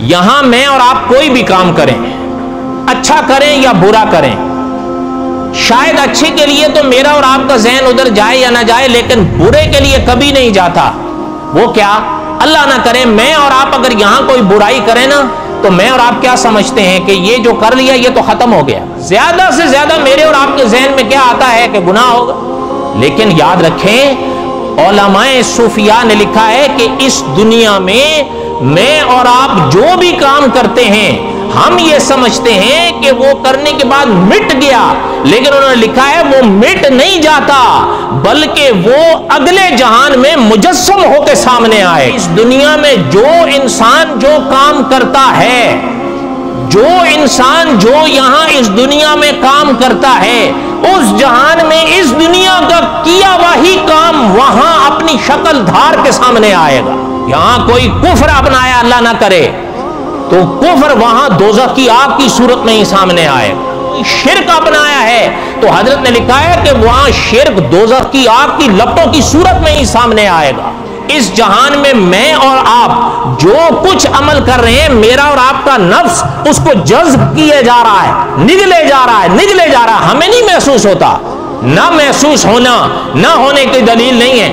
یہاں میں اور آپ کوئی بھی کام کریں، اچھا کریں یا برا کریں، شاید اچھے کے لیے تو میرا اور آپ کا ذہن ادھر جائے یا نہ جائے، لیکن برے کے لیے کبھی نہیں جاتا۔ وہ کیا؟ اللہ نہ کرے میں اور آپ اگر یہاں کوئی برائی کریں نا، تو میں اور آپ کیا سمجھتے ہیں کہ یہ جو کر لیا یہ تو ختم ہو گیا۔ زیادہ سے زیادہ میرے اور آپ کے ذہن میں کیا آتا ہے کہ گناہ ہوگا۔ لیکن یاد رکھیں، علماء صوفیاء نے لکھا ہے کہ اس دنیا میں اور آپ جو بھی کام کرتے ہیں، ہم یہ سمجھتے ہیں کہ وہ کرنے کے بعد مٹ گیا، لیکن انہوں نے لکھا ہے وہ مٹ نہیں جاتا، بلکہ وہ اگلے جہان میں مجسم ہو کے سامنے آئے۔ اس دنیا میں جو انسان جو کام کرتا ہے، جو انسان جو یہاں اس دنیا میں کام کرتا ہے، اس جہان میں اس دنیا کا کیا وہی کام وہاں اپنی شکل دھار کے سامنے آئے گا۔ یہاں کوئی کفر اپنایا اللہ نہ کرے تو کفر وہاں دوزخ کی آگ کی صورت میں ہی سامنے آئے گا۔ کوئی شرک اپنایا ہے تو حضرت نے لکھا ہے کہ وہاں شرک دوزخ کی آگ کی لپٹوں کی صورت میں ہی سامنے آئے گا۔ اس جہان میں اور آپ جو کچھ عمل کر رہے ہیں، میرا اور آپ کا نفس اس کو جذب کیے جا رہا ہے، نگلے جا رہا ہے، ہمیں نہیں محسوس ہوتا۔ نہ محسوس ہونا نہ ہونے کی دلیل نہیں ہے۔